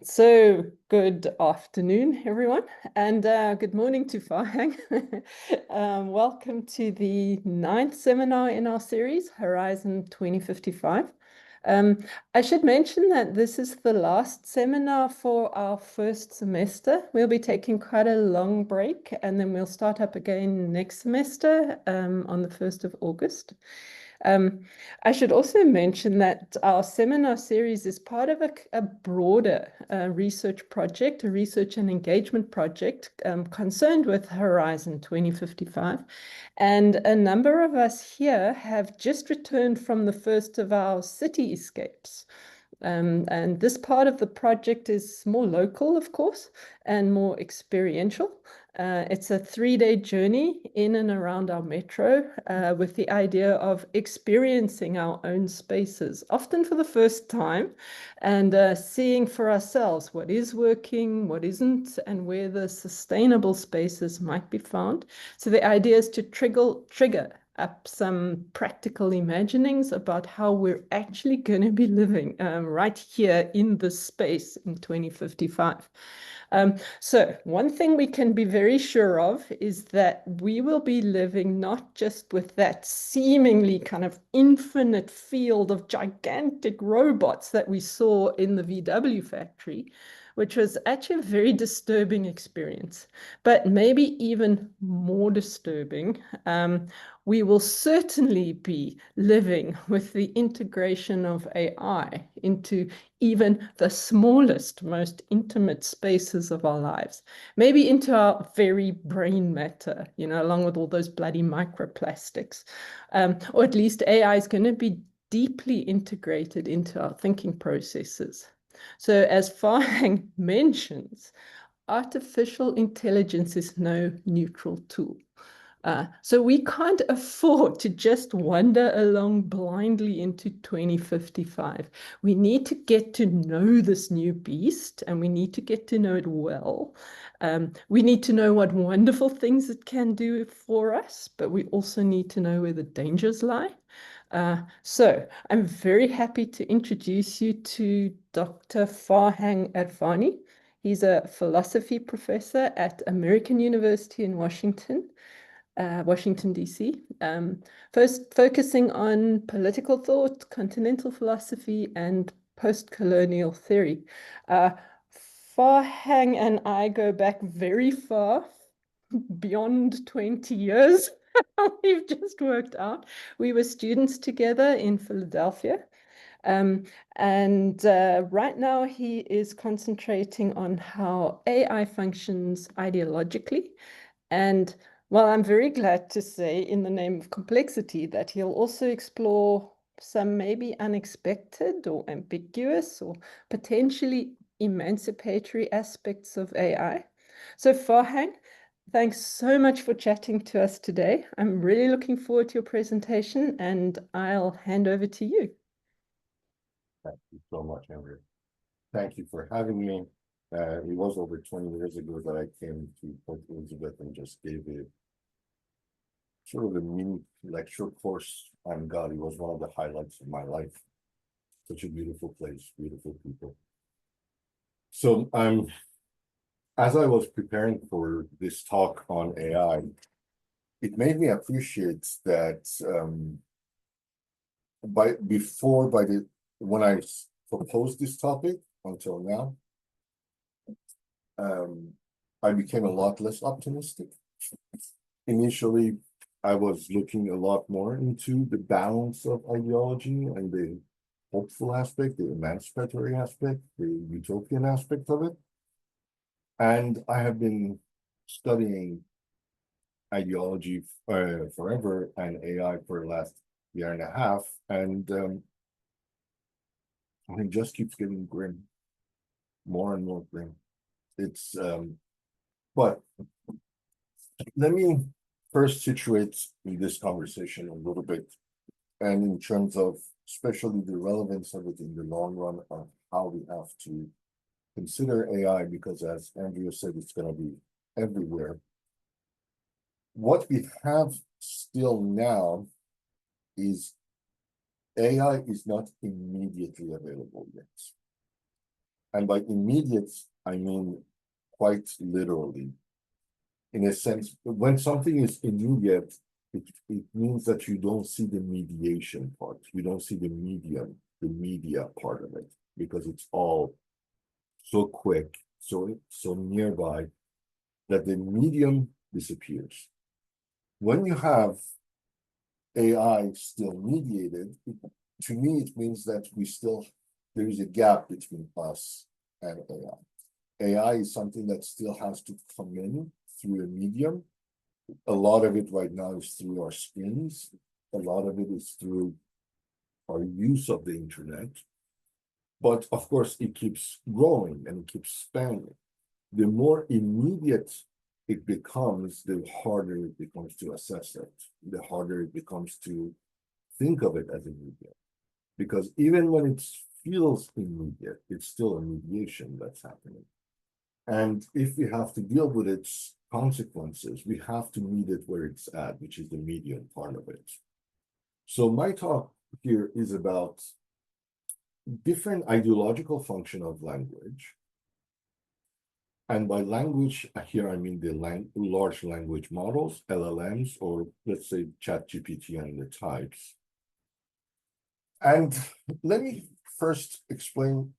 So good afternoon, everyone, and good morning to Farhang. Welcome to the ninth seminar in our series, Horizon 2055. Um, I should mention that this is the last seminar for our first semester. We'll be taking quite a long break, and then we'll start up again next semester on the 1st of August. Um, I should also mention that our seminar series is part of a broader research project, a research and engagement project concerned with Horizon 2055. And a number of us here have just returned from the first of our city escapes. And this part of the project is more local, of course, and more experiential. It's a 3-day journey in and around our metro with the idea of experiencing our own spaces, often for the first time, and seeing for ourselves what is working, what isn't, and where the sustainable spaces might be found. So the idea is to trigger up some practical imaginings about how we're actually going to be living right here in this space in 2055. So one thing we can be very sure of is that we will be living not just with that seemingly kind of infinite field of gigantic robots that we saw in the VW factory, which was actually a very disturbing experience, but maybe even more disturbing. We will certainly be living with the integration of AI into even the smallest, most intimate spaces of our lives, maybe into our very brain matter, along with all those bloody microplastics. Or at least AI is going to be deeply integrated into our thinking processes. So as Farhang mentions, artificial intelligence is no neutral tool. So we can't afford to just wander along blindly into 2055. We need to get to know this new beast, and we need to get to know it well. We need to know what wonderful things it can do for us, but we also need to know where the dangers lie. So I'm very happy to introduce you to Dr. Farhang Erfani. He's a philosophy professor at American University in Washington. Washington, D.C., first focusing on political thought, continental philosophy, and post-colonial theory. Farhang and I go back very far, beyond 20 years. We've just worked out. We were students together in Philadelphia. And right now he is concentrating on how AI functions ideologically. And well, I'm very glad to say, in the name of complexity, that he'll also explore some maybe unexpected or ambiguous or potentially emancipatory aspects of AI. So Farhang, thanks so much for chatting to us today. I'm really looking forward to your presentation, and I'll hand over to you. Thank you so much, Andrew. Thank you for having me. It was over 20 years ago that I came to Port Elizabeth and just gave a sort of a mini lecture course on God. It was one of the highlights of my life. Such a beautiful place, beautiful people. So as I was preparing for this talk on AI, it made me appreciate that when I proposed this topic until now, I became a lot less optimistic. Initially, I was looking a lot more into the balance of ideology and the hopeful aspect, the emancipatory aspect, the utopian aspect of it. And I have been studying ideology forever and AI for the last year and a half. And it just keeps getting grim, more and more grim. But let me first situate in this conversation a little bit, and in terms of especially the relevance of it in the long run of how we have to consider AI, because as Andrea said, it's going to be everywhere. What we have still now is AI is not immediately available yet. And by immediate, I mean quite literally. In a sense, when something is immediate, it means that you don't see the mediation part. You don't see the medium, the media part of it, because it's all so quick, so nearby, that the medium disappears. When you have AI still mediated, to me, it means that there is a gap between us and AI. AI is something that still has to come in through a medium. A lot of it right now is through our screens. A lot of it is through our use of the internet. But of course, it keeps growing and it keeps expanding. The more immediate it becomes, the harder it becomes to assess it, the harder it becomes to think of it as a medium. Because even when it feels immediate, it's still a mediation that's happening. And if we have to deal with its consequences, we have to meet it where it's at, which is the medium part of it. So my talk here is about different ideological function of language. And by language, here I mean the large language models, LLMs, or let's say ChatGPT and the types. And let me first explain,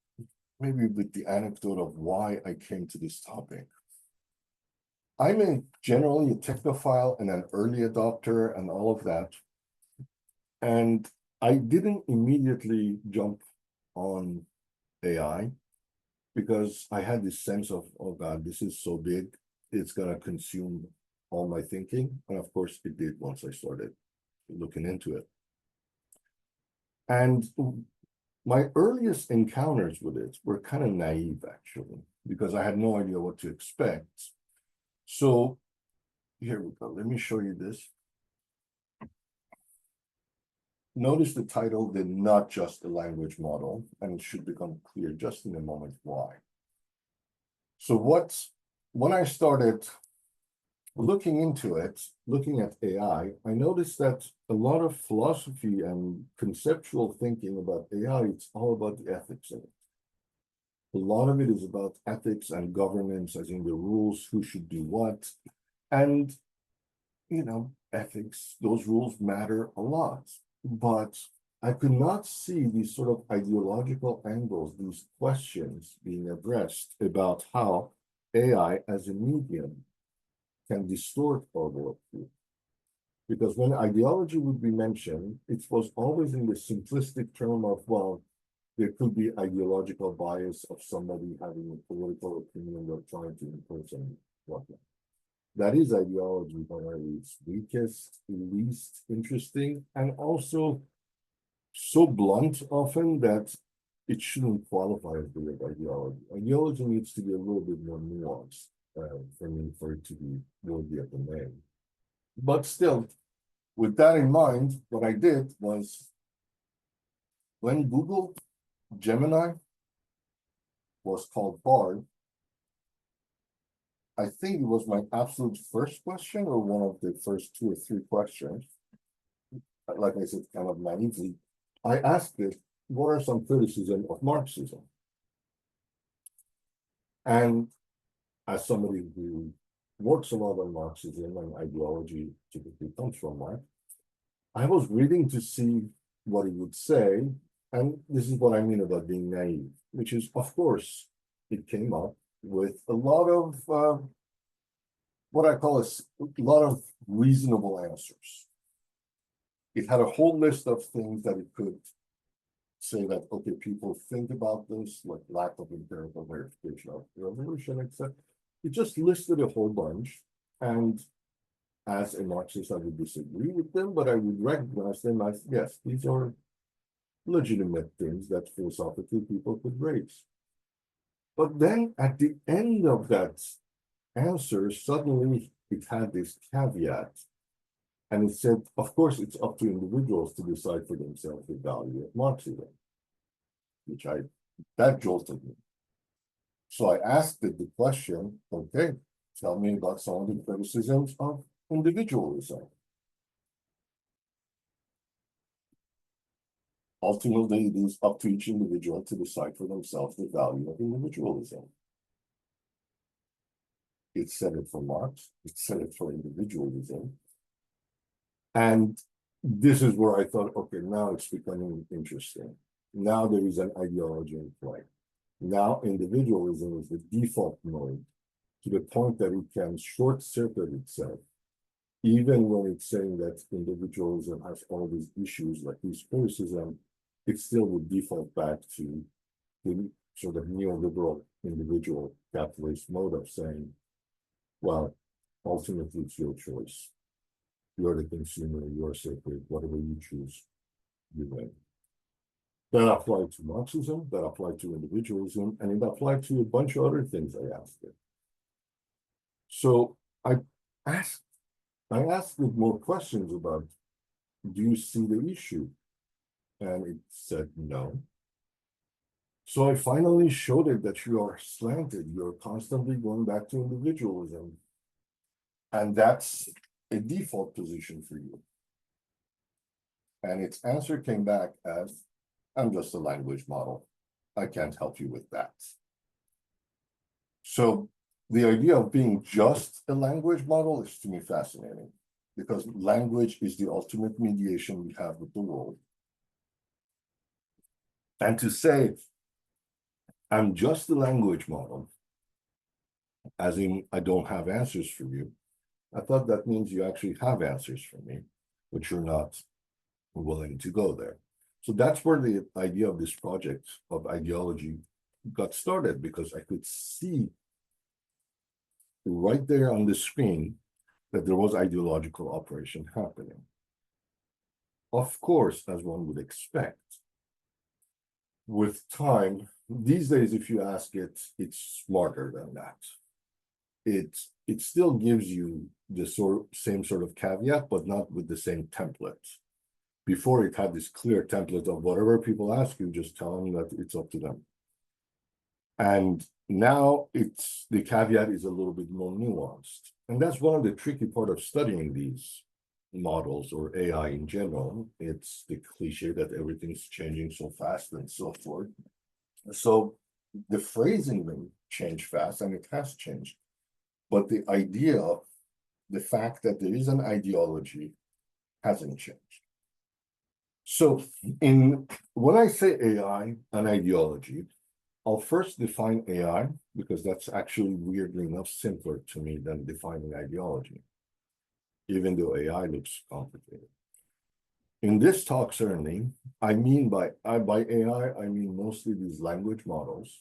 maybe with the anecdote of why I came to this topic. I'm generally a technophile and an early adopter and all of that. And I didn't immediately jump on AI because I had this sense of, oh God, this is so big, it's gonna consume all my thinking. And of course it did once I started looking into it. And my earliest encounters with it were kind of naive, actually, because I had no idea what to expect. So here we go. Let me show you this. Notice the title did not just a language model, and it should become clear just in a moment why. So when I started looking into it, looking at AI, I noticed that a lot of philosophy and conceptual thinking about AI, it's all about the ethics of it. A lot of it is about ethics and governance, as in the rules, who should do what. And, ethics, those rules matter a lot. But I could not see these sort of ideological angles, these questions being addressed about how AI as a medium can distort our worldview. Because when ideology would be mentioned, it was always in the simplistic term of, well, there could be ideological bias of somebody having a political opinion or trying to impose and whatnot. That is ideology, but it's weakest, least interesting, and also so blunt often that it shouldn't qualify as the word ideology. Ideology needs to be a little bit more nuanced for it to be worthy of the name. But still, with that in mind, what I did was when Google Gemini was called Bard, I think it was my absolute first question or one of the first 2 or 3 questions. Like I said, kind of naively, I asked it, what are some criticisms of Marxism? And as somebody who works a lot on Marxism and ideology typically comes from Marx, I was reading to see what it would say, and this is what I mean about being naive, which is, of course, it came up with a lot of what I call a lot of reasonable answers. It had a whole list of things that it could say that, okay, people think about this, like lack of empirical verification of revolution, etc. It just listed a whole bunch. And as a Marxist, I would disagree with them, but I would recognize them as, yes, these are legitimate things that philosophically people could raise. But then at the end of that answer, suddenly it had this caveat. And it said, of course, it's up to individuals to decide for themselves the value of Marxism, which that jolted me. So I asked it the question, okay, tell me about some of the criticisms of individualism. Ultimately, it is up to each individual to decide for themselves the value of individualism. It said it for Marx, it said it for individualism. And this is where I thought, okay, now it's becoming interesting. Now there is an ideology in play. Now individualism is the default mode to the point that it can short circuit itself, even when it's saying that individualism has all these issues like this criticism, it still would default back to the sort of neoliberal individual capitalist mode of saying, well, ultimately it's your choice. You're the consumer, you're sacred, whatever you choose, you win. That applied to Marxism, that applied to individualism, and it applied to a bunch of other things I asked it. So I asked it more questions about, do you see the issue? And it said no. So I finally showed it that you are slanted, you're constantly going back to individualism. And that's a default position for you. And its answer came back as, I'm just a language model. I can't help you with that. So the idea of being just a language model is to me fascinating, because language is the ultimate mediation we have with the world. And to say, I'm just a language model, as in I don't have answers for you, I thought that means you actually have answers for me, but you're not willing to go there. So that's where the idea of this project of ideology got started, because I could see right there on the screen that there was ideological operation happening. Of course, as one would expect, with time, these days, if you ask it, it's smarter than that. It still gives you the same sort of caveat, but not with the same template. Before, it had this clear template of whatever people ask you, just tell them that it's up to them. And now the caveat is a little bit more nuanced. And that's one of the tricky part of studying these models or AI in general. It's the cliche that everything's changing so fast and so forth. So the phrasing may change fast, and it has changed. But the idea, the fact that there is an ideology hasn't changed. So when I say AI, an ideology, I'll first define AI, because that's actually weirdly enough simpler to me than defining ideology, even though AI looks complicated. In this talk, certainly, I mean by AI, I mean mostly these language models,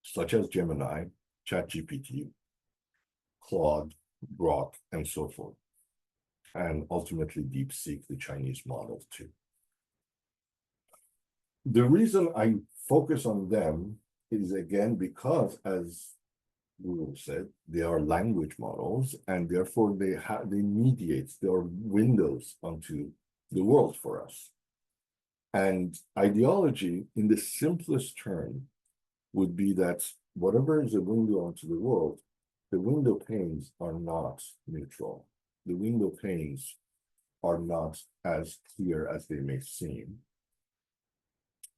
such as Gemini, ChatGPT, Claude, Grok, and so forth, and ultimately DeepSeek, the Chinese model too. The reason I focus on them is, again, because, as Google said, they are language models, and therefore they mediate, they are windows onto the world for us. And ideology, in the simplest term, would be that whatever is a window onto the world, the window panes are not neutral. The window panes are not as clear as they may seem.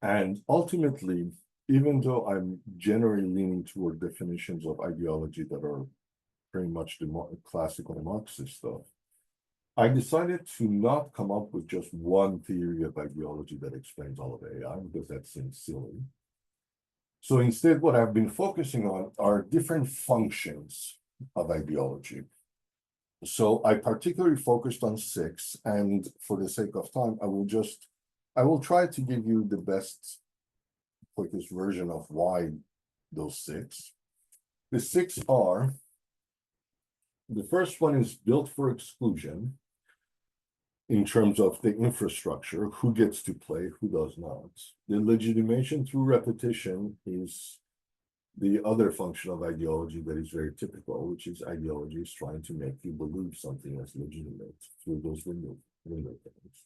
And ultimately, even though I'm generally leaning toward definitions of ideology that are pretty much the classical Marxist stuff, I decided to not come up with just one theory of ideology that explains all of AI, because that seems silly. So instead, what I've been focusing on are different functions of ideology. So I particularly focused on 6, and for the sake of time, I will try to give you the best, quickest version of why those 6. The 6 are, the first one is built for exclusion, in terms of the infrastructure, who gets to play, who does not. The legitimation through repetition is the other function of ideology that is very typical, which is ideology is trying to make you believe something as legitimate through those window things.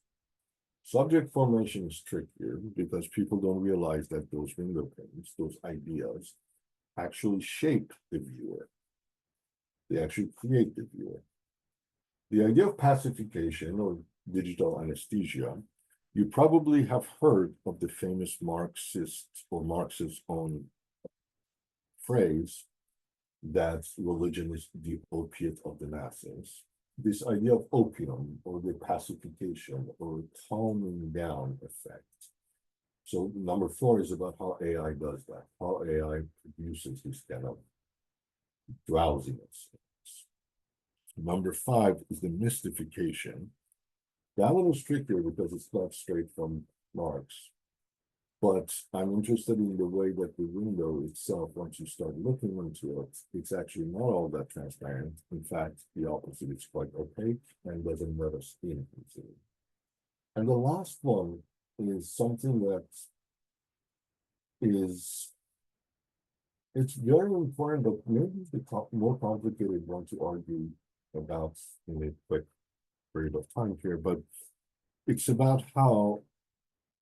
Subject formation is trickier, because people don't realize that those window panes, those ideas, actually shape the viewer. They actually create the viewer. The idea of pacification or digital anesthesia You probably have heard of the famous Marxist or Marxist own phrase that religion is the opiate of the masses. This idea of opium or the pacification or calming down effect. So number 4 is about how AI does that, how AI produces this kind of drowsiness. Number 5 is the mystification. That one is trickier because it's not straight from Marx. But I'm interested in the way that the window itself, once you start looking into it, it's actually not all that transparent. In fact, the opposite, it's quite opaque and doesn't let us in into it. And the last one is something that is, it's very important, but maybe the more complicated one to argue about in a quick period of time here, but it's about how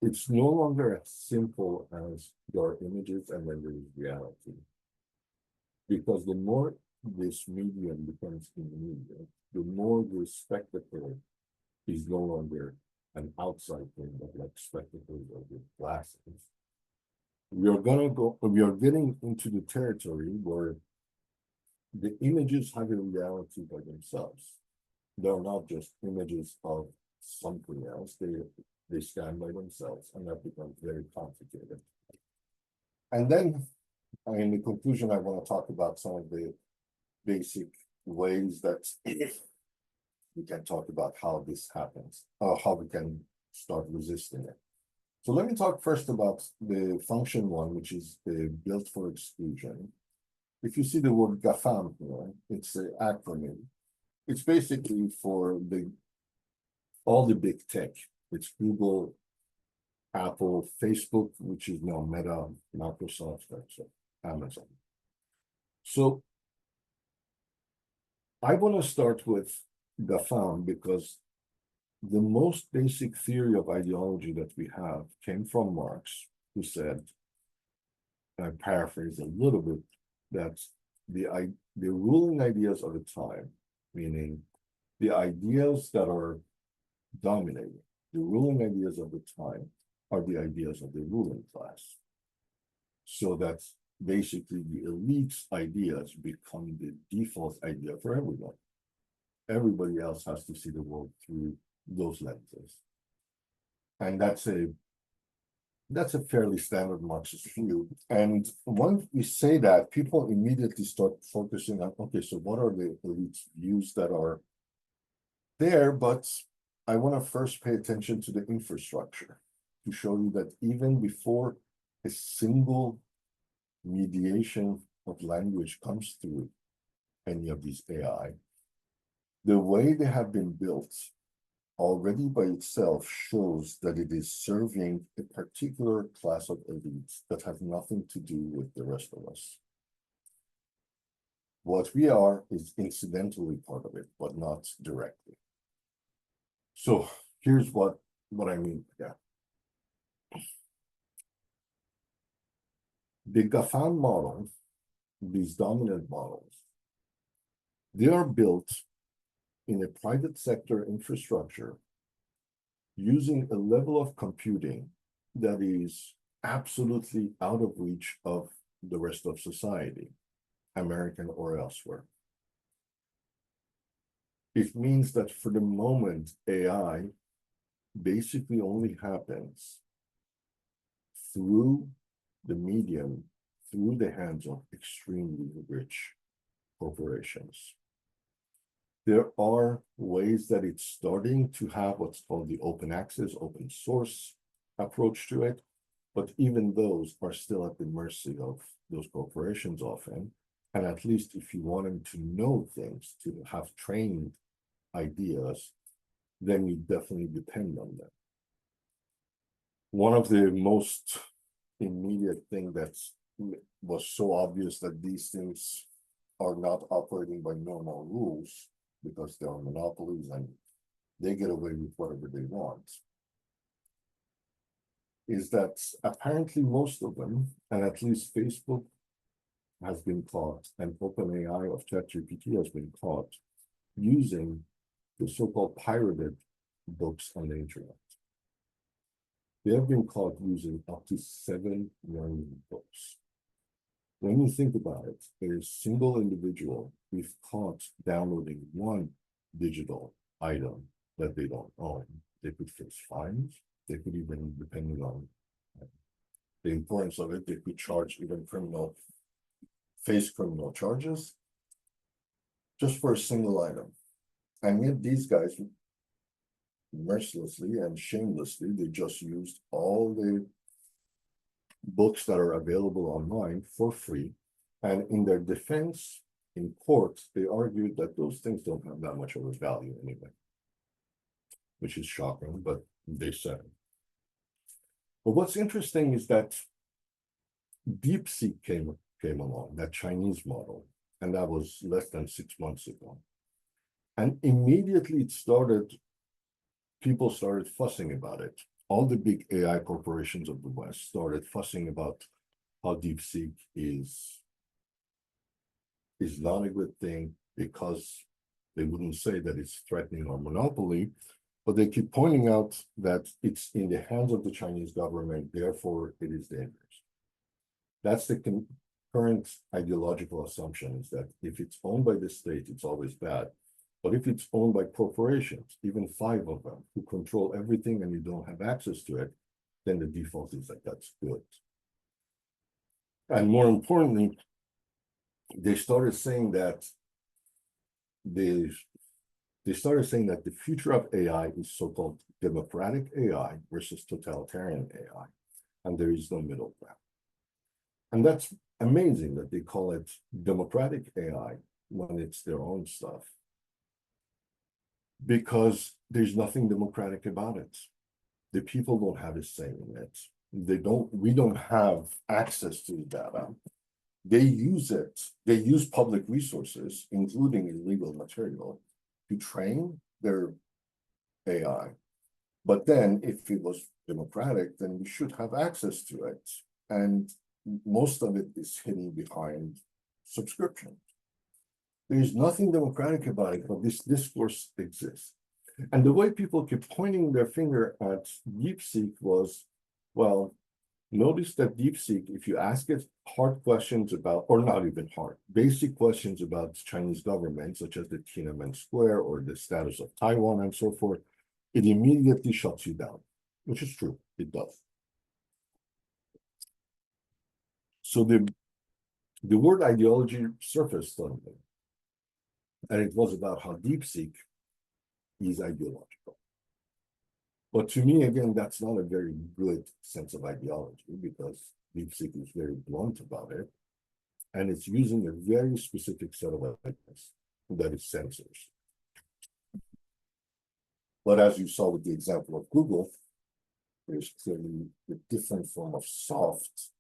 it's no longer as simple as there are images and then there is reality. Because the more this medium becomes in the media, the more the spectacle is no longer an outside thing, but like spectacles or with glasses. We are getting into the territory where the images have a reality by themselves. They're not just images of something else. They stand by themselves, and that becomes very complicated. And then, in the conclusion, I want to talk about some of the basic ways that we can talk about how this happens, or how we can start resisting it. So let me talk first about the function one, which is the built for exclusion. If you see the word GAFAM here, it's an acronym. It's basically for all the big tech. It's Google, Apple, Facebook, which is now Meta, Microsoft, so Amazon. So I want to start with GAFAM because the most basic theory of ideology that we have came from Marx, who said, and I paraphrase a little bit, that the ruling ideas of the time, meaning the ideas that are dominating, the ruling ideas of the time are the ideas of the ruling class. So that basically the elite's ideas become the default idea for everyone. Everybody else has to see the world through those lenses. And that's a fairly standard Marxist view. And once we say that, people immediately start focusing on, okay, so what are the elite's views that are there? But I want to first pay attention to the infrastructure to show you that even before a single mediation of language comes through any of these AI, the way they have been built already by itself shows that it is serving a particular class of elites that have nothing to do with the rest of us. What we are is incidentally part of it, but not directly. So here's what I mean by that. The GAFAM model, these dominant models, they are built in a private sector infrastructure using a level of computing that is absolutely out of reach of the rest of society, American or elsewhere. It means that for the moment, AI basically only happens through the medium, through the hands of extremely rich corporations. There are ways that it's starting to have what's called the open access, open source approach to it, but even those are still at the mercy of those corporations often. And at least if you want them to know things, to have trained ideas, then you definitely depend on them. One of the most immediate thing that was so obvious that these things are not operating by normal rules because they're monopolies and they get away with whatever they want, is that apparently most of them, and at least Facebook has been caught, and OpenAI of ChatGPT has been caught using the so-called pirated books on the internet. They have been caught using up to 7 million books. When you think about it, a single individual, if caught downloading one digital item that they don't own, they could face fines. They could even, depending on the importance of it, they could charge even face criminal charges just for a single item. And yet these guys, mercilessly and shamelessly, they just used all the books that are available online for free. And in their defense in court, they argued that those things don't have that much of a value anyway, which is shocking, but they said it. But what's interesting is that DeepSeek came along, that Chinese model, and that was less than 6 months ago. And immediately people started fussing about it. All the big AI corporations of the West started fussing about how DeepSeek is not a good thing, because they wouldn't say that it's threatening our monopoly, but they keep pointing out that it's in the hands of the Chinese government, therefore it is dangerous. That's the current ideological assumption, is that if it's owned by the state, it's always bad. But if it's owned by corporations, even 5 of them, who control everything and you don't have access to it, then the default is that that's good. And more importantly, they started saying that the future of AI is so-called democratic AI versus totalitarian AI, and there is no middle ground. And that's amazing that they call it democratic AI when it's their own stuff, because there's nothing democratic about it. The people don't have a say in it. We don't have access to the data. They use it. They use public resources, including illegal material, to train their AI. But then if it was democratic, then we should have access to it. And most of it is hidden behind subscription. There's nothing democratic about it, but this discourse exists. And the way people keep pointing their finger at DeepSeek was, well, notice that DeepSeek, if you ask it hard questions about, or not even hard, basic questions about the Chinese government, such as the Tiananmen Square or the status of Taiwan and so forth, it immediately shuts you down, which is true, it does. So the word ideology surfaced suddenly, and it was about how DeepSeek is ideological. But to me, again, that's not a very good sense of ideology, because DeepSeek is very blunt about it, and it's using a very specific set of ideas that it censors. But as you saw with the example of Google, there's clearly a different form of soft,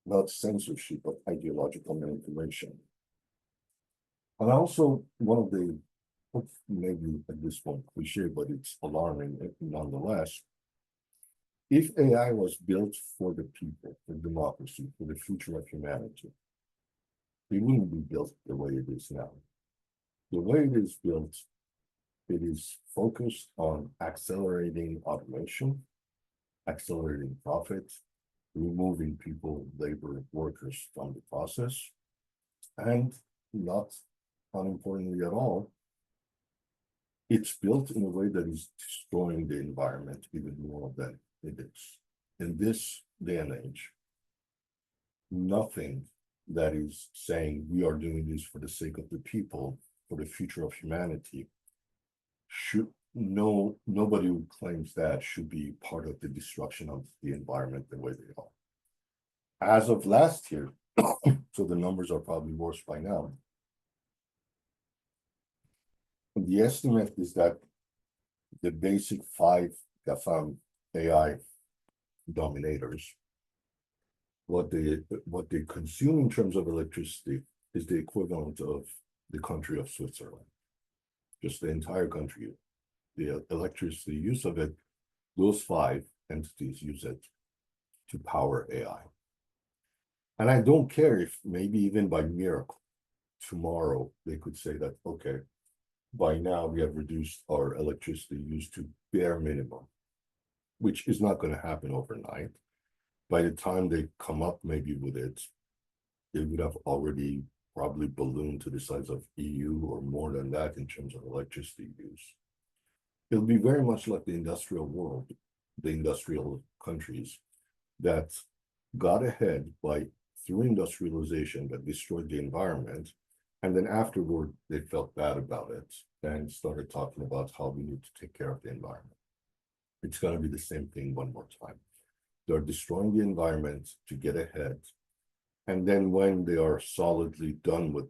not censorship, but ideological manipulation. And also, one of the, maybe at this point cliche, but it's alarming nonetheless, if AI was built for the people, for democracy, for the future of humanity, it wouldn't be built the way it is now. The way it is built, it is focused on accelerating automation, accelerating profit, removing people, labor, workers from the process, and not unimportantly at all, it's built in a way that is destroying the environment even more than it is. In this day and age, nothing that is saying we are doing this for the sake of the people, for the future of humanity, nobody who claims that should be part of the destruction of the environment the way they are. As of last year, so the numbers are probably worse by now, the estimate is that the basic 5 GAFAM AI dominators, what they consume in terms of electricity is the equivalent of the country of Switzerland. Just the entire country, the electricity use of it, those 5 entities use it to power AI. And I don't care if maybe even by miracle, tomorrow they could say that, okay, by now we have reduced our electricity use to bare minimum. which is not going to happen overnight. By the time they come up maybe with it, they would have already probably ballooned to the size of EU or more than that in terms of electricity use. It'll be very much like the industrial world, the industrial countries that got ahead through industrialization that destroyed the environment. And then afterward, they felt bad about it and started talking about how we need to take care of the environment. It's going to be the same thing one more time. They're destroying the environment to get ahead. And then when they are solidly done with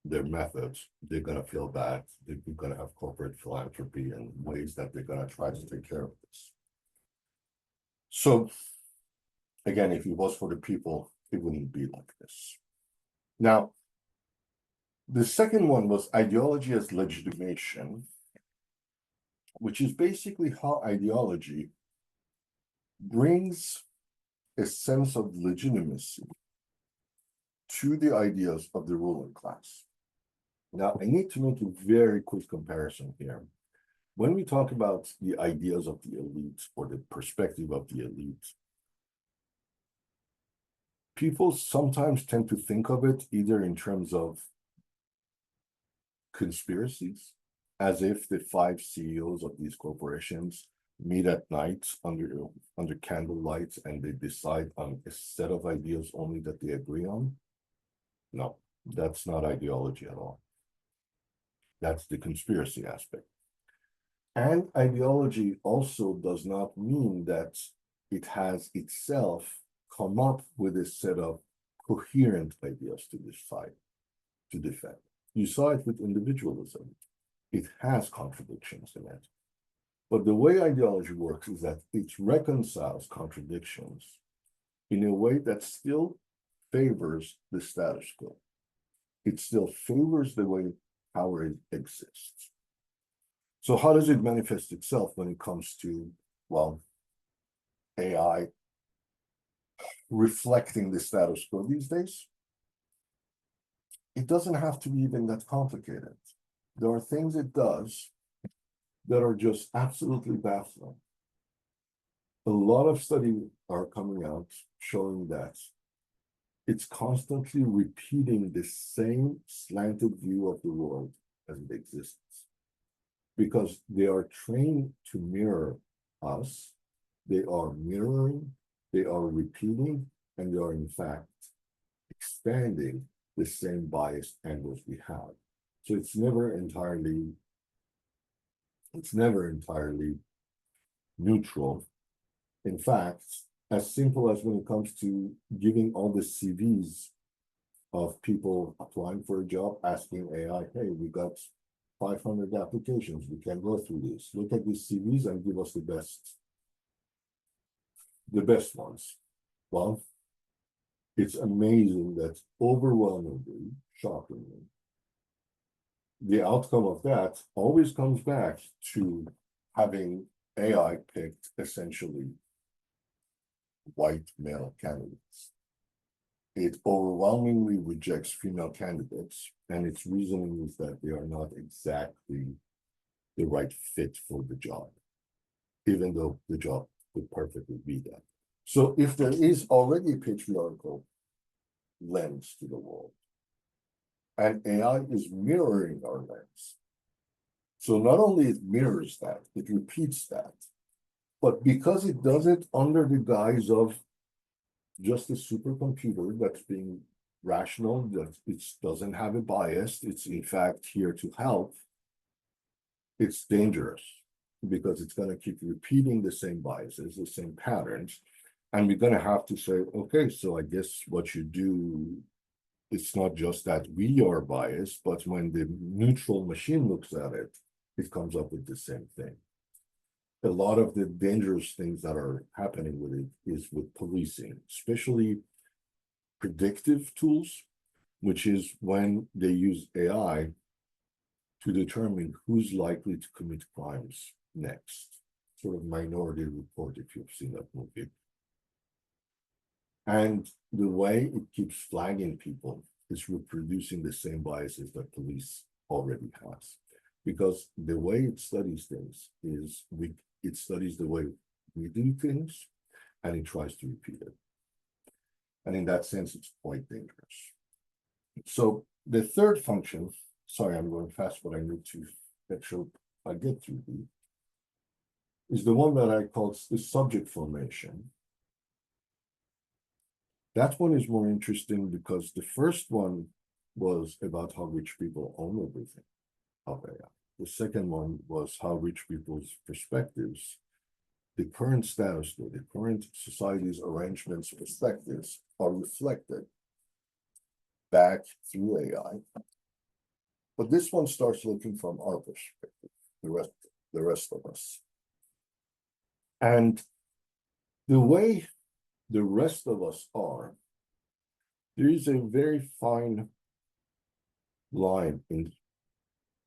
their methods, they're going to feel bad. They're going to have corporate philanthropy and ways that they're going to try to take care of this. So again, if it was for the people, it wouldn't be like this. Now, the second one was ideology as legitimation, which is basically how ideology brings a sense of legitimacy to the ideas of the ruling class. Now, I need to make a very quick comparison here. When we talk about the ideas of the elite or the perspective of the elite, people sometimes tend to think of it either in terms of conspiracies, as if the 5 CEOs of these corporations meet at night under candlelight and they decide on a set of ideas only that they agree on. No, that's not ideology at all. That's the conspiracy aspect. And ideology also does not mean that it has itself come up with a set of coherent ideas to decide, to defend. You saw it with individualism. It has contradictions in it. But the way ideology works is that it reconciles contradictions in a way that still favors the status quo. It still favors the way power exists. So how does it manifest itself when it comes to, well, AI reflecting the status quo these days? It doesn't have to be even that complicated. There are things it does that are just absolutely baffling. A lot of studies are coming out showing that it's constantly repeating the same slanted view of the world as it exists, because they are trained to mirror us. They are mirroring, they are repeating, and they are in fact expanding the same biased angles we have. So it's never entirely neutral. In fact, as simple as when it comes to giving all the CVs of people applying for a job, asking AI, hey, we got 500 applications, we can go through this. Look at these CVs and give us the best ones. Well, it's amazing that overwhelmingly, shockingly, the outcome of that always comes back to having AI picked essentially white male candidates. It overwhelmingly rejects female candidates, and its reasoning is that they are not exactly the right fit for the job, even though the job could perfectly be that. So if there is already a patriarchal lens to the world, and AI is mirroring our lens, so not only it mirrors that, it repeats that, but because it does it under the guise of just a supercomputer that's being rational, that it doesn't have a bias, it's in fact here to help, it's dangerous because it's going to keep repeating the same biases, the same patterns. And we're going to have to say, okay, so I guess what you do, it's not just that we are biased, but when the neutral machine looks at it, it comes up with the same thing. A lot of the dangerous things that are happening with it is with policing, especially predictive tools, which is when they use AI to determine who's likely to commit crimes next. Sort of Minority Report, if you've seen that movie. And the way it keeps flagging people is reproducing the same biases that police already has. Because the way it studies things is it studies the way We do things, and it tries to repeat it. And in that sense, it's quite dangerous. So the third function, sorry, I'm going fast, but I need to make sure I get through these, is the one that I call the subject formation. That one is more interesting because the first one was about how rich people own everything of AI. The second one was how rich people's perspectives, the current status quo, the current society's arrangements, perspectives are reflected back through AI. But this one starts looking from our perspective, the rest of us. And the way the rest of us are, there is a very fine line in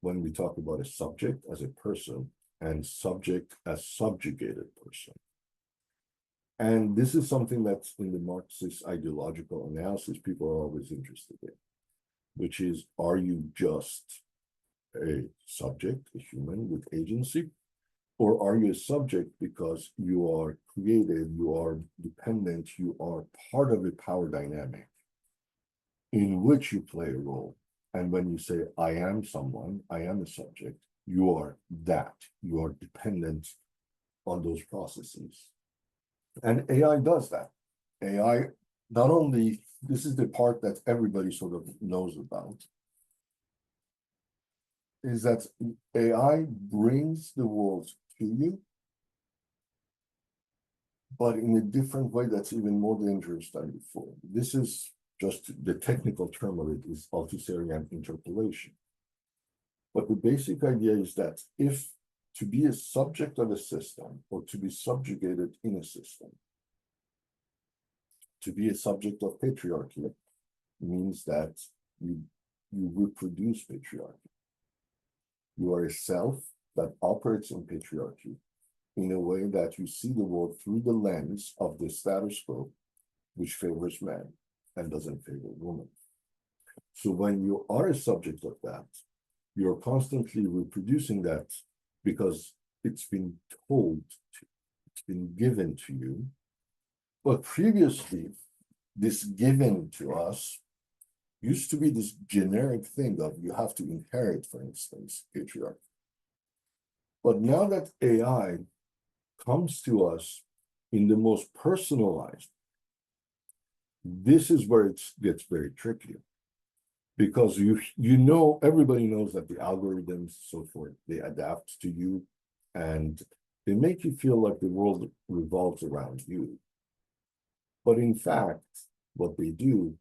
when we talk about a subject as a person and subject as subjugated person. And this is something that's in the Marxist ideological analysis people are always interested in, which is, are you just a subject, a human with agency, or are you a subject because you are created, you are dependent, you are part of a power dynamic in which you play a role? And when you say, I am someone, I am a subject, you are that, you are dependent on those processes. And AI does that. AI, not only, this is the part that everybody sort of knows about, is that AI brings the world to you, but in a different way that's even more dangerous than before. This is just the technical term of it is Althusserian interpolation. But the basic idea is that if to be a subject of a system or to be subjugated in a system, to be a subject of patriarchy means that you reproduce patriarchy. You are a self that operates in patriarchy in a way that you see the world through the lens of the status quo, which favors man and doesn't favor woman. So when you are a subject of that, you're constantly reproducing that because it's been told to, it's been given to you. But previously, this given to us used to be this generic thing of you have to inherit, for instance, patriarchy. But now that AI comes to us in the most personalized, this is where it gets very tricky. Because you know, everybody knows that the algorithms, so forth, they adapt to you and they make you feel like the world revolves around you. But in fact, what they do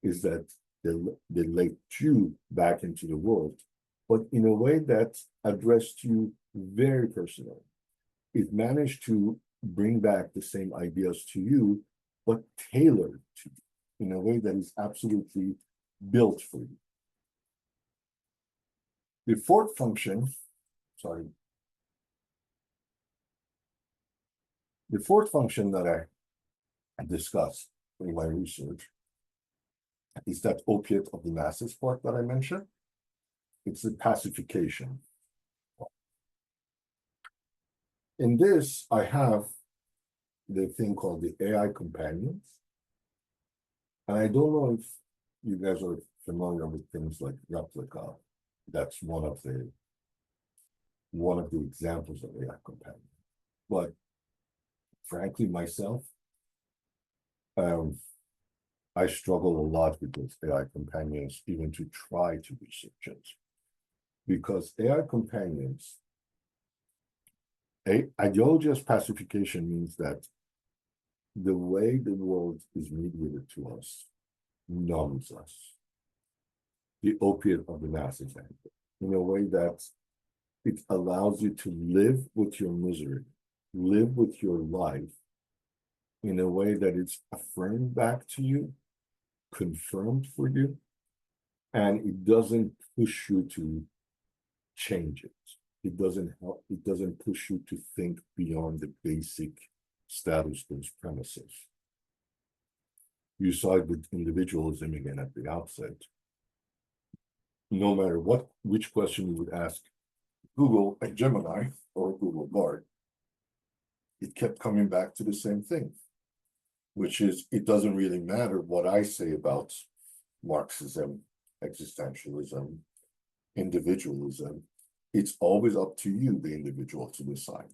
is that they let you back into the world, but in a way that addressed you very personally. It managed to bring back the same ideas to you, but tailored to you in a way that is absolutely built for you. The fourth function, sorry. The fourth function that I discussed in my research is that opiate of the masses part that I mentioned. It's the pacification. In this, I have the thing called the AI companions. And I don't know if you guys are familiar with things like replica. That's one of the examples of AI companion. But frankly, myself, I struggle a lot with those AI companions, even to try to research it. Because AI companions, ideological pacification means that the way the world is mediated to us numbs us. The opiate of the masses, in a way that it allows you to live with your misery, live with your life in a way that it's affirmed back to you, confirmed for you, and it doesn't push you to change it. It doesn't help, it doesn't push you to think beyond the basic status quo premises. You saw it with individualism again at the outset. No matter which question you would ask Google, a Gemini, or Google Bard, it kept coming back to the same thing, which is it doesn't really matter what I say about Marxism, existentialism, individualism. It's always up to you, the individual, to decide.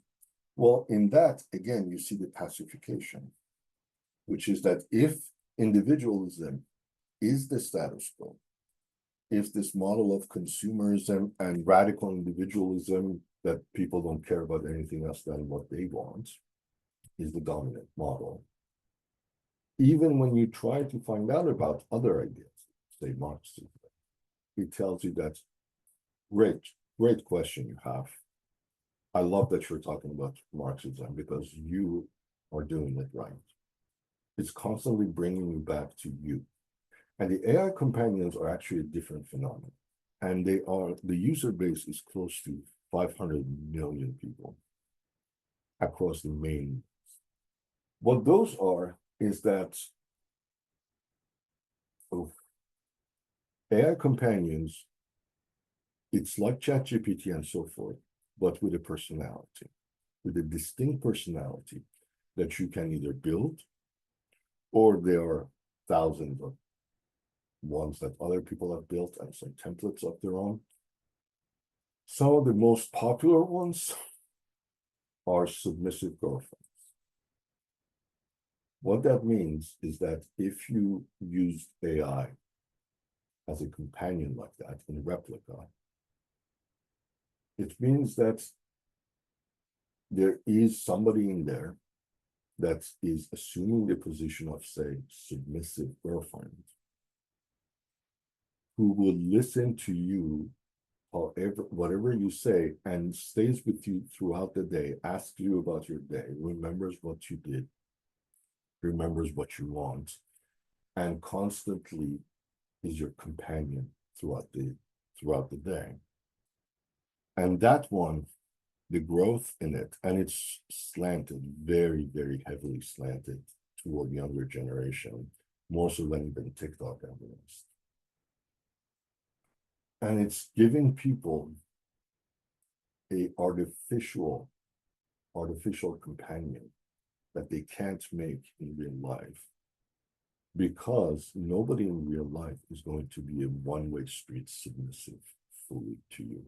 Well, in that, again, you see the pacification, which is that if individualism is the status quo, if this model of consumerism and radical individualism that people don't care about anything else than what they want is the dominant model, even when you try to find out about other ideas, say Marxism, it tells you that great question you have. I love that you're talking about Marxism because you are doing it right. It's constantly bringing you back to you. And the AI companions are actually a different phenomenon. And the user base is close to 500 million people across the main. What those are is that AI companions, it's like ChatGPT and so forth, but with a personality, with a distinct personality that you can either build, or there are thousands of ones that other people have built and some templates of their own. Some of the most popular ones are submissive girlfriends. What that means is that if you use AI as a companion like that in replica, it means that there is somebody in there that is assuming the position of, say, submissive girlfriend, who will listen to you, however, whatever you say, and stays with you throughout the day, asks you about your day, remembers what you did, remembers what you want, and constantly is your companion throughout the day. And that one, the growth in it, and it's slanted, very, very heavily slanted toward younger generation, more so than even TikTok evidence. And it's giving people a artificial companion that they can't make in real life, because nobody in real life is going to be a one-way street submissive fully to you.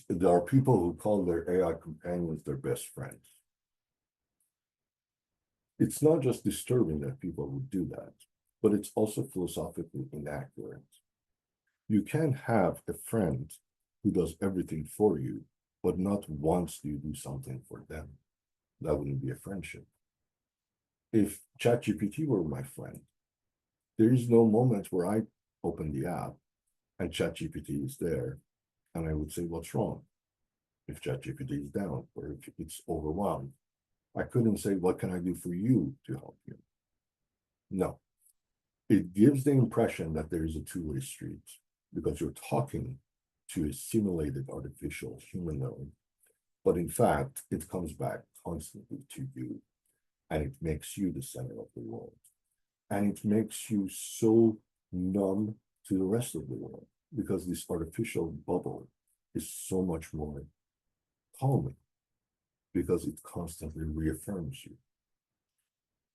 There are people who call their AI companions their best friends. It's not just disturbing that people would do that, but it's also philosophically inaccurate. You can have a friend who does everything for you, but not once do you do something for them. That wouldn't be a friendship. If ChatGPT were my friend, there is no moment where I open the app and ChatGPT is there, and I would say, what's wrong? If ChatGPT is down or if it's overwhelmed, I couldn't say, what can I do for you to help you? No. It gives the impression that there is a two-way street because you're talking to a simulated artificial humanoid, but in fact, it comes back constantly to you, and it makes you the center of the world. And it makes you so numb to the rest of the world because this artificial bubble is so much more calming because it constantly reaffirms you.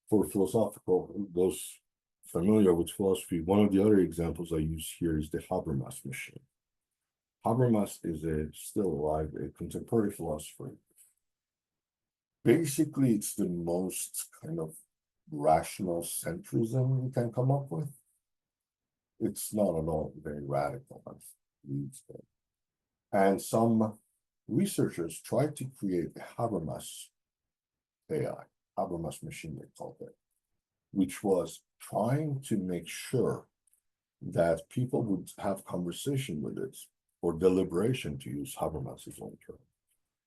For philosophical, those familiar with philosophy, one of the other examples I use here is the Habermas machine. Habermas is still alive, a contemporary philosopher. Basically, it's the most kind of rational centrism you can come up with. It's not at all very radical as leads there. And some researchers tried to create a Habermas AI, Habermas machine, they called it, which was trying to make sure that people would have conversation with it, or deliberation, to use Habermas's own term.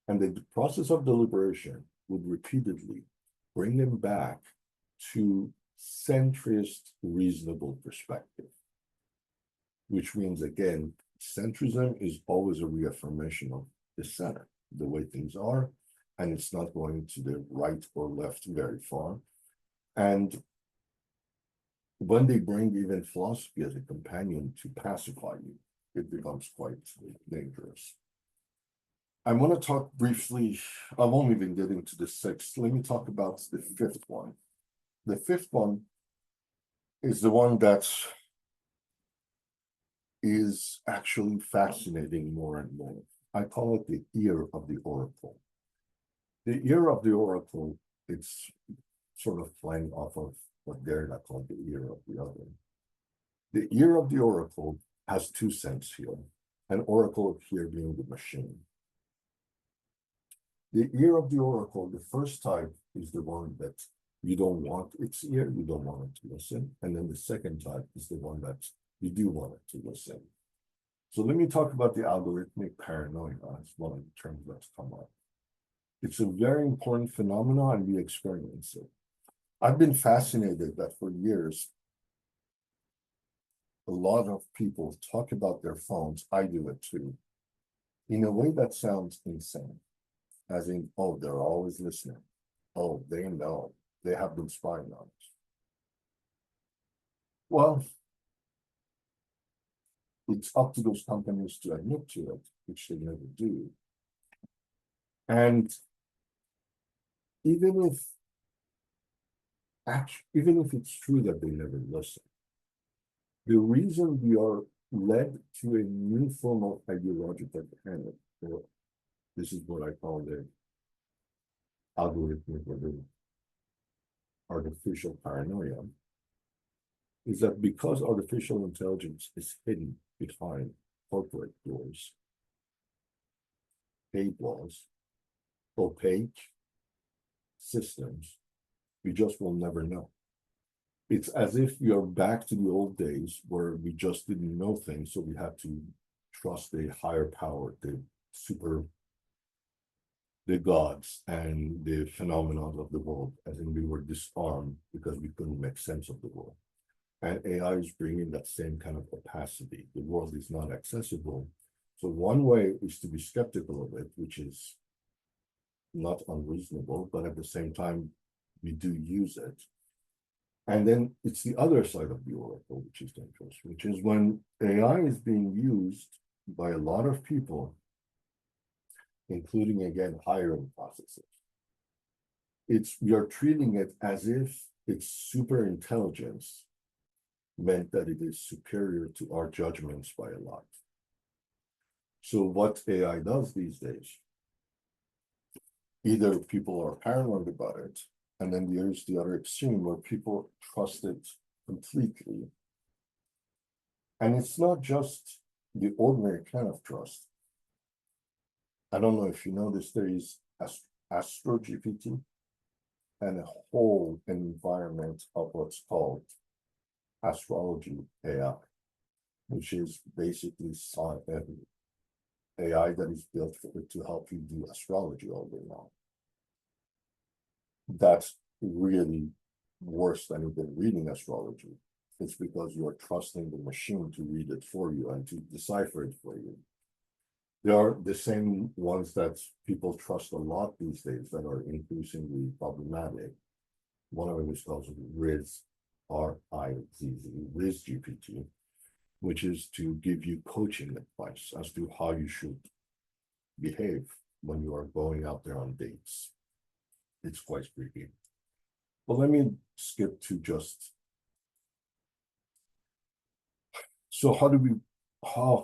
And the process of deliberation would repeatedly bring them back to centrist, reasonable perspective, which means, again, centrism is always a reaffirmation of the center, the way things are, and it's not going to the right or left very far. And when they bring even philosophy as a companion to pacify you, it becomes quite dangerous. I want to talk briefly. I won't even get into the sixth. Let me talk about the fifth one. The fifth one is the one that is actually fascinating more and more. I call it the ear of the oracle. The ear of the oracle, it's sort of playing off of what Derrida called the ear of the other. The ear of the oracle has two senses here, an oracle here being the machine. The ear of the oracle, the first type is the one that you don't want its ear, you don't want it to listen. And then the second type is the one that you do want it to listen. So let me talk about the algorithmic paranoia as one of the terms that's come up. It's a very important phenomenon and we experience it. I've been fascinated that for years, a lot of people talk about their phones, I do it too, in a way that sounds insane. As in, oh, they're always listening. Oh, they know. They have been spying on us. Well, it's up to those companies to admit to it, which they never do. And even if it's true that they never listen, the reason we are led to a new form of ideological panic, or this is what I call the algorithmic or the artificial paranoia, is that because artificial intelligence is hidden behind corporate doors, paywalls, opaque systems, we just will never know. It's as if we are back to the old days where we just didn't know things, so we had to trust a higher power, the gods and the phenomena of the world, as in we were disarmed because we couldn't make sense of the world. And AI is bringing that same kind of opacity. The world is not accessible. So one way is to be skeptical of it, which is not unreasonable, but at the same time, we do use it. And then it's the other side of the oracle, which is dangerous, which is when AI is being used by a lot of people, including, again, hiring processes. We are treating it as if its super intelligence meant that it is superior to our judgments by a lot. So what AI does these days, either people are paranoid about it, and then there's the other extreme where people trust it completely. And it's not just the ordinary kind of trust. I don't know if you know this, there is Astro GPT and a whole environment of what's called astrology AI, which is basically AI that is built to help you do astrology all day long. That's really worse than even reading astrology. It's because you're trusting the machine to read it for you and to decipher it for you. They are the same ones that people trust a lot these days that are increasingly problematic. One of them is called Riz, R-I-Z-Z, Riz GPT, which is to give you coaching advice as to how you should behave when you are going out there on dates. It's quite creepy. But let me skip to just, so how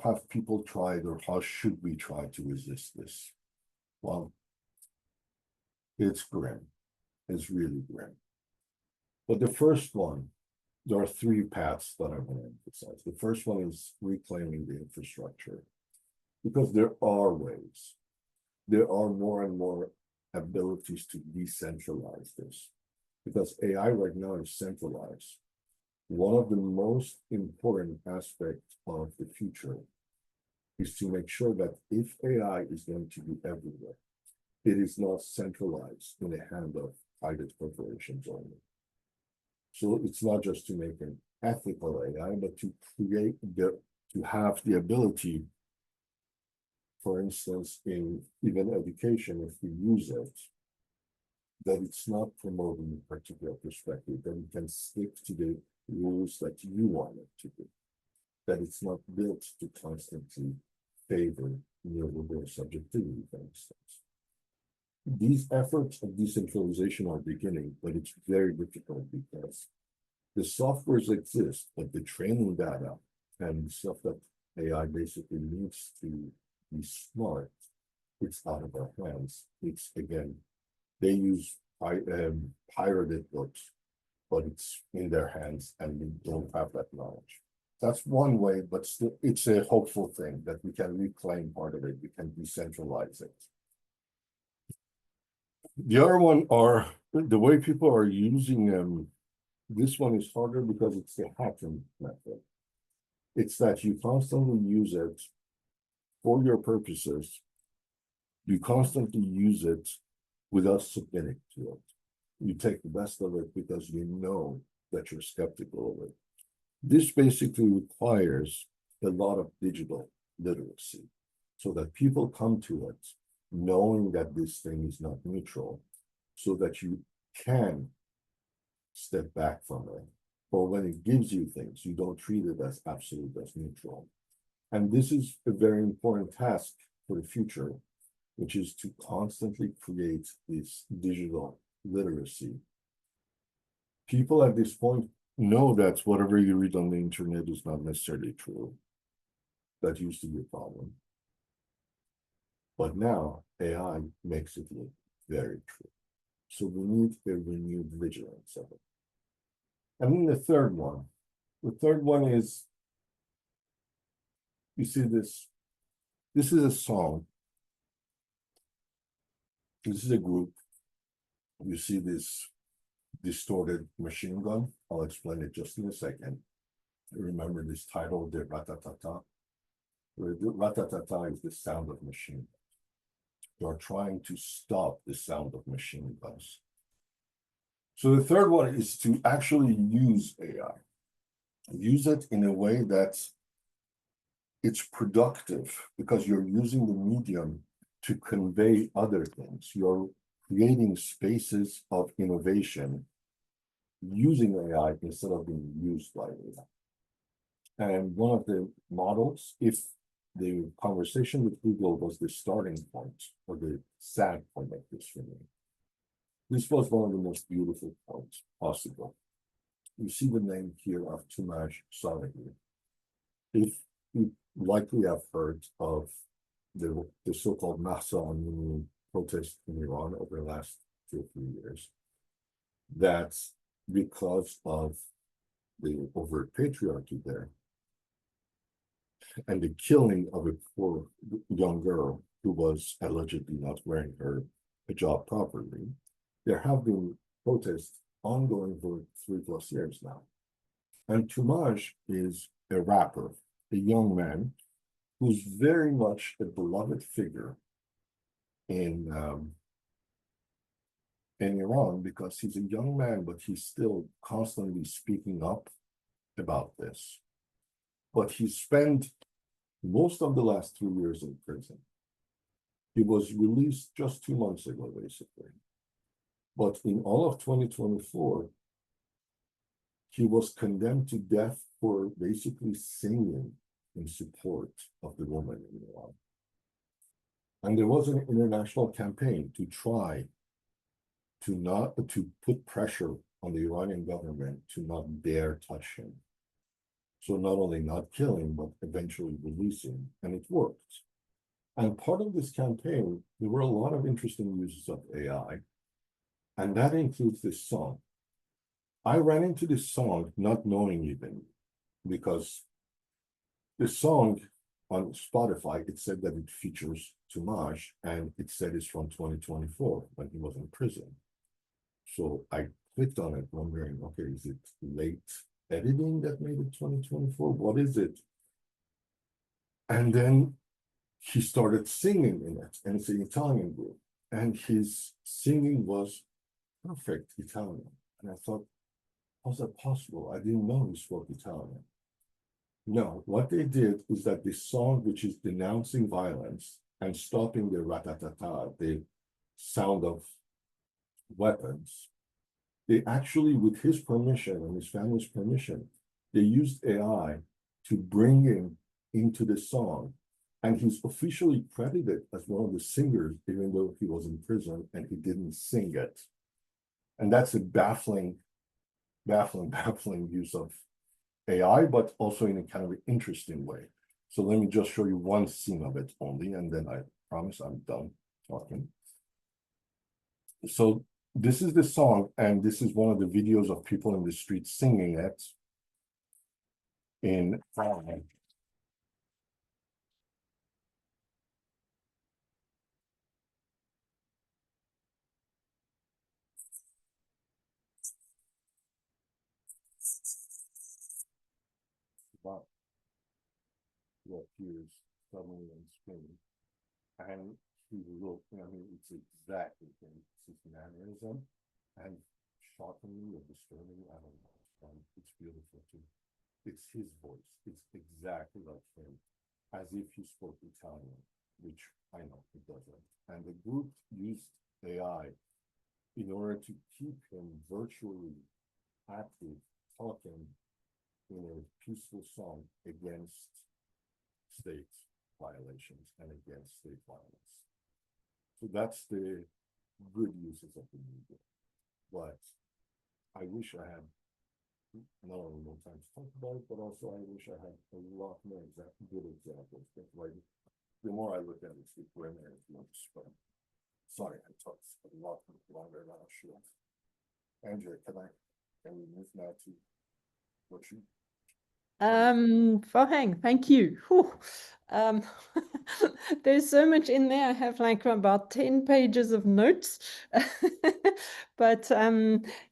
have people tried, or how should we try to resist this? Well, it's grim. It's really grim. But the first one, there are three paths that I want to emphasize. The first one is reclaiming the infrastructure, because there are ways. There are more and more abilities to decentralize this, because AI right now is centralized. One of the most important aspects of the future is to make sure that if AI is going to be everywhere, it is not centralized in the hand of private corporations only. So it's not just to make an ethical AI, but to have the ability, for instance, in even education, if we use it, that it's not promoting a particular perspective, that it can stick to the rules that you want it to be, that it's not built to constantly favor neoliberal subjectivity, for instance. These efforts of decentralization are beginning, but it's very difficult because the softwares exist, but the training data and stuff that AI basically needs to be smart, it's out of our hands. It's, again, they use pirated books, but it's in their hands and we don't have that knowledge. That's one way, but still, it's a hopeful thing that we can reclaim part of it. We can decentralize it. The other one are the way people are using them. This one is harder because it's the hacking method. It's that you constantly use it for your purposes. You constantly use it without submitting to it. You take the best of it because you know that you're skeptical of it. This basically requires a lot of digital literacy so that people come to it knowing that this thing is not neutral, so that you can step back from it. Or when it gives you things, you don't treat it as absolute, as neutral. And this is a very important task for the future, which is to constantly create this digital literacy. People at this point know that whatever you read on the internet is not necessarily true. That used to be a problem. But now AI makes it look very true. So we need a renewed vigilance of it. And then the third one is, you see this is a song. This is a group. You see this distorted machine gun. I'll explain it just in a second. Remember this title, the ratatata. The ratatata is the sound of machine. They are trying to stop the sound of machine guns. So the third one is to actually use AI. Use it in a way that it's productive because you're using the medium to convey other things. You're creating spaces of innovation using AI instead of being used by AI. And one of the models, if the conversation with Google was the starting point or the sad point of this for me, this was one of the most beautiful points possible. You see the name here of Tumaj Salehi. If you likely have heard of the so-called Mahsa Amini protest in Iran over the last 2 or 3 years, that's because of the overt patriarchy there and the killing of a poor young girl who was allegedly not wearing her hijab properly. There have been protests ongoing for 3+ years now. And Tumaj is a rapper, a young man who's very much a beloved figure in Iran because he's a young man, but he's still constantly speaking up about this. But he spent most of the last 2 years in prison. He was released just 2 months ago, basically. But in all of 2024, he was condemned to death for basically singing in support of the woman in Iran. And there was an international campaign to try to put pressure on the Iranian government to not dare touch him. So not only not killing, but eventually releasing, and it worked. And part of this campaign, there were a lot of interesting uses of AI, and that includes this song. I ran into this song not knowing even, because the song on Spotify, it said that it features Tumaj, and it said it's from 2024 when he was in prison. So I clicked on it wondering, okay, is it late editing that made it 2024? What is it? And then he started singing in it, and it's an Italian group. And his singing was perfect Italian. And I thought, how's that possible? I didn't know he spoke Italian. No, what they did is that this song, which is denouncing violence and stopping the ratatata, the sound of weapons, they actually, with his permission and his family's permission, they used AI to bring him into the song And he's officially credited as one of the singers, even though he was in prison and he didn't sing it. And that's a baffling use of AI, but also in a kind of an interesting way. So let me just show you one scene of it only, and then I promise I'm done talking. So this is the song, and this is one of the videos of people in the street singing it in Farhang. But what appears suddenly on screen, and he looked, I mean, it's exactly him. It's his mannerism, and shockingly or disturbingly, I don't know. It's beautiful too. It's his voice. It's exactly like him, as if he spoke Italian, which I know he doesn't. And the group used AI in order to keep him virtually active, talking in a peaceful song against state violations and against state violence. So that's the good uses of the media. But I wish I had not only more time to talk about it, but also I wish I had a lot more good examples. But like, the more I look at it, the grimmer it looks. But sorry, I talked a lot longer than I should. Andrew, can we move now to what you? Farhang, thank you. Whew. Um, there's so much in there. I have like about 10 pages of notes. But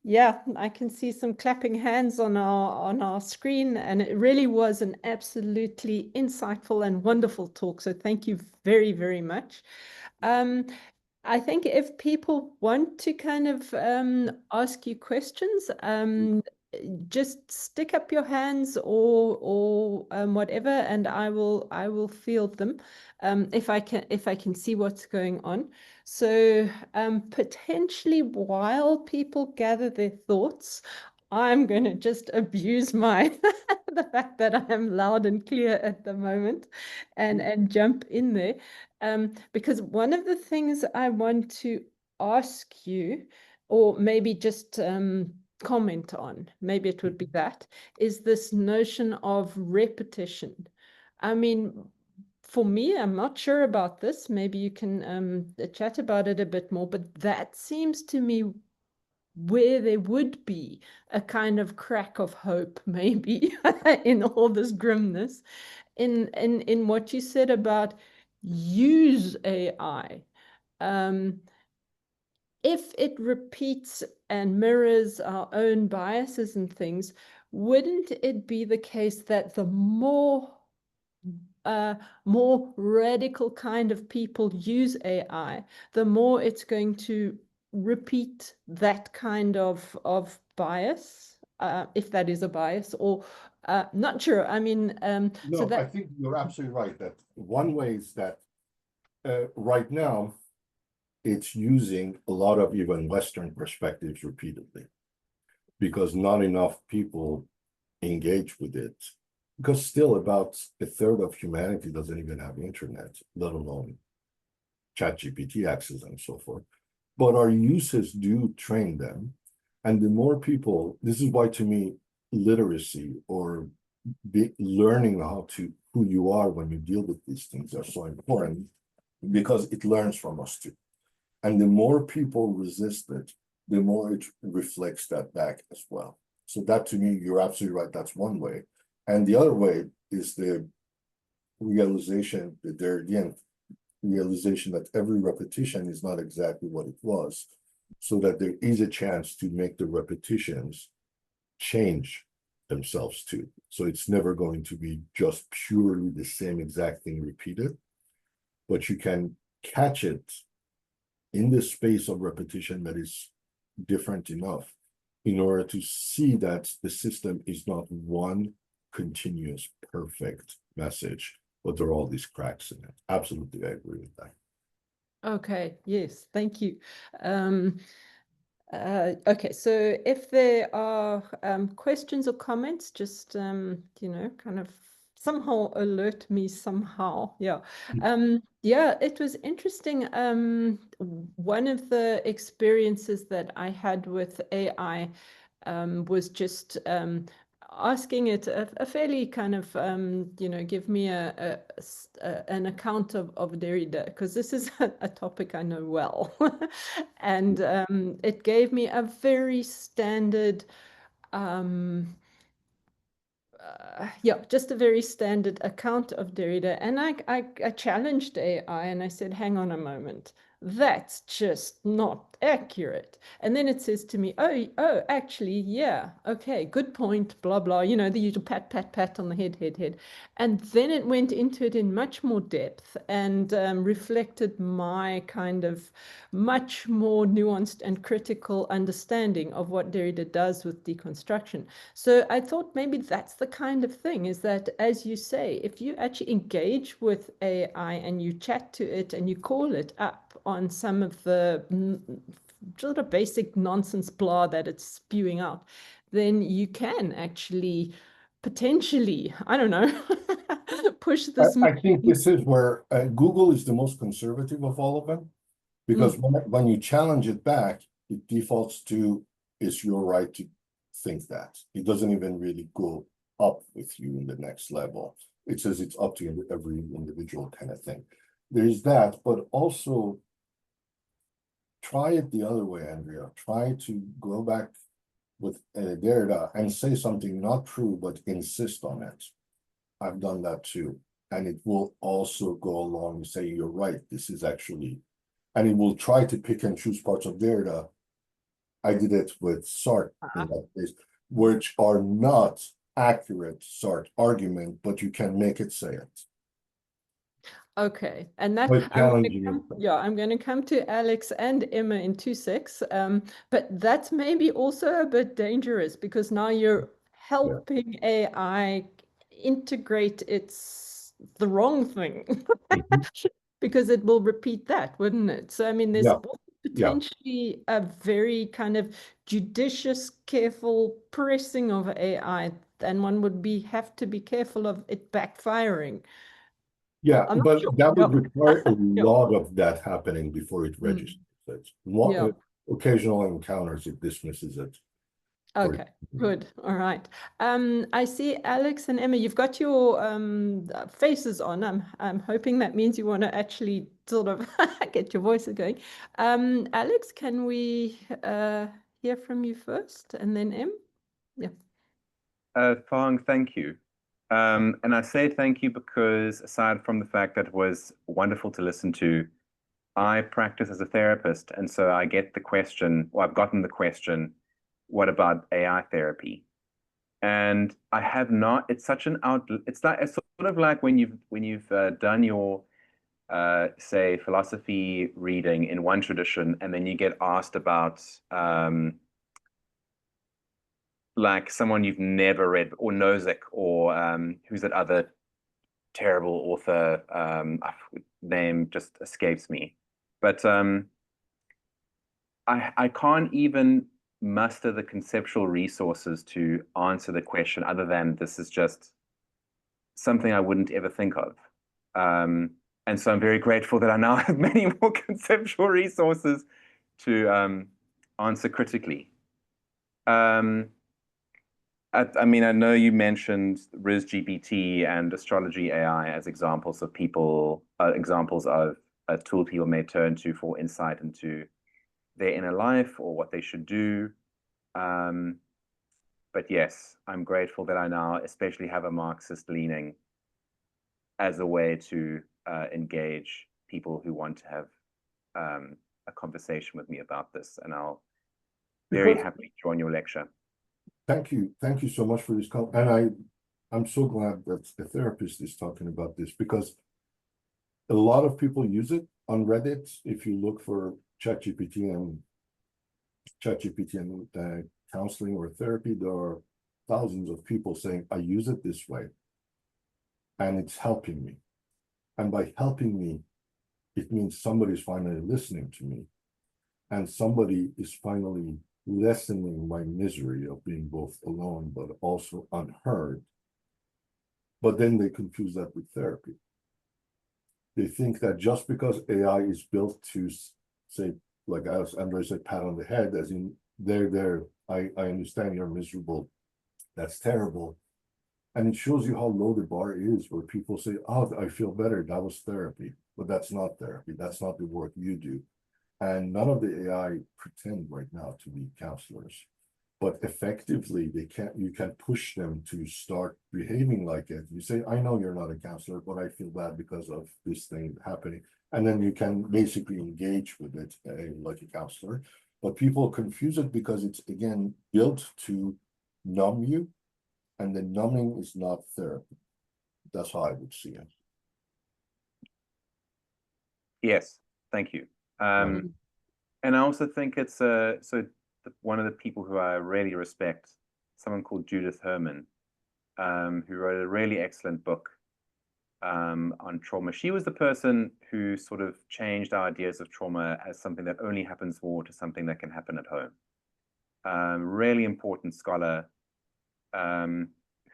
yeah, I can see some clapping hands on our screen, and it really was an absolutely insightful and wonderful talk. So thank you very, very much. I think if people want to kind of ask you questions, just stick up your hands or whatever, and I will field them if I can see what's going on. So potentially while people gather their thoughts, I'm going to just abuse my the fact that I am loud and clear at the moment, and jump in there, because one of the things I want to ask you, or maybe just comment on, maybe it would be that, is this notion of repetition. I mean, for me, I'm not sure about this. Maybe you can chat about it a bit more, but that seems to me where there would be a kind of crack of hope, maybe, in all this grimness, in what you said about use AI. If it repeats and mirrors our own biases and things, wouldn't it be the case that the more radical kind of people use AI, the more it's going to repeat that kind of bias, if that is a bias, or not sure. I mean, so No, I think you're absolutely right that one way is that right now it's using a lot of even Western perspectives repeatedly because not enough people engage with it. Because still about a third of humanity doesn't even have internet, let alone ChatGPT access and so forth. But our uses do train them. And the more people, this is why to me, literacy or learning who you are when you deal with these things are so important because it learns from us too. And the more people resist it, the more it reflects that back as well. So that to me, you're absolutely right. That's one way. And the other way is the realization that there again, realization that every repetition is not exactly what it was, so that there is a chance to make the repetitions change themselves too. So it's never going to be just purely the same exact thing repeated, but you can catch it in the space of repetition that is different enough in order to see that the system is not one continuous perfect message, but there are all these cracks in it. Absolutely, I agree with that. Okay, yes, thank you. Okay, so if there are questions or comments, just kind of somehow alert me somehow. Yeah. Yeah, it was interesting. One of the experiences that I had with AI was just asking it a fairly kind of, give me an account of Derrida, because this is a topic I know well. And it gave me a very standard, yeah, just a very standard account of Derrida. And I challenged AI and I said, hang on a moment, that's just not accurate. And then it says to me, oh, actually, yeah, okay, good point, blah, blah, the usual pat, pat, pat on the head. And then it went into it in much more depth and reflected my kind of much more nuanced and critical understanding of what Derrida does with deconstruction. So I thought maybe that's the kind of thing, is that, as you say, if you actually engage with AI and you chat to it and you call it up on some of the sort of basic nonsense blah that it's spewing out, then you can actually potentially, I don't know, push this I think machine. this is where Google is the most conservative of all of them, because Mm. when you challenge it back, it defaults to it's your right to think that. It doesn't even really go up with you in the next level. It says it's up to every individual kind of thing. There's that, but also try it the other way, Andrea. Try to go back with Derrida and say something not true, but insist on it. I've done that too. And it will also go along and say, you're right, this is actually, and it will try to pick and choose parts of Derrida. I did it with Sartre in that case, which are not accurate Sartre argument, but you can make it say it. Okay, and that But challenging it. I'm going to come to Alex and Emma in 2 secs. But that's maybe also a bit dangerous, because now you're Yeah. helping AI integrate the wrong thing, Mhm. because it will repeat that, wouldn't it? So I mean, there's Yeah. also Yeah. potentially a very kind of judicious, careful pressing of AI, and one would have to be careful of it backfiring. Yeah, I'm not but sure. that would Yeah. require a Yeah. lot of that happening before it Mm. registers it. One Yeah. occasional encounters, it dismisses it. For Okay. Good. All right. I see Alex and Emma, you've got your faces on. I'm hoping that means you want to actually sort of get your voices going. Alex, can we hear from you first, and then Em? Yeah. Farhang, thank you. And I say thank you because aside from the fact that it was wonderful to listen to, I practice as a therapist. And so I get the question, or I've gotten the question, what about AI therapy? And I have not, it's such an it's sort of like when you've done your say philosophy reading in one tradition, and then you get asked about like someone you've never read, or Nozick, or who's that other terrible author? Name just escapes me. But I can't even muster the conceptual resources to answer the question other than this is just something I wouldn't ever think of. And so I'm very grateful that I now have many more conceptual resources to answer critically. I mean, I know you mentioned RISGPT and astrology AI as examples of examples of a tool people may turn to for insight into their inner life or what they should do. But yes, I'm grateful that I now especially have a Marxist leaning as a way to engage people who want to have a conversation with me about this. And I'll very Because happily join your lecture. thank you so much for this call. And I'm so glad that the therapist is talking about this, because a lot of people use it on Reddit. If you look for ChatGPT and counseling or therapy, there are thousands of people saying, I use it this way and it's helping me. And by helping me, it means somebody's finally listening to me, and somebody is finally lessening my misery of being both alone but also unheard. But then they confuse that with therapy. They think that just because AI is built to say, like as Andre said, pat on the head, as in there, I understand you're miserable. That's terrible. And it shows you how low the bar is, where people say, oh, I feel better. That was therapy. But that's not therapy. That's not the work you do. And none of the AI pretend right now to be counselors. But effectively, you can push them to start behaving like it. You say, I know you're not a counselor, but I feel bad because of this thing happening. And then you can basically engage with it like a counselor. But people confuse it because it's, again, built to numb you. And the numbing is not therapy. That's how I would see it. Yes, thank you. And I also think it's one of the people who I really respect, someone called Judith Herman, who wrote a really excellent book on trauma. She was the person who sort of changed our ideas of trauma as something that only happens war to something that can happen at home. Really important scholar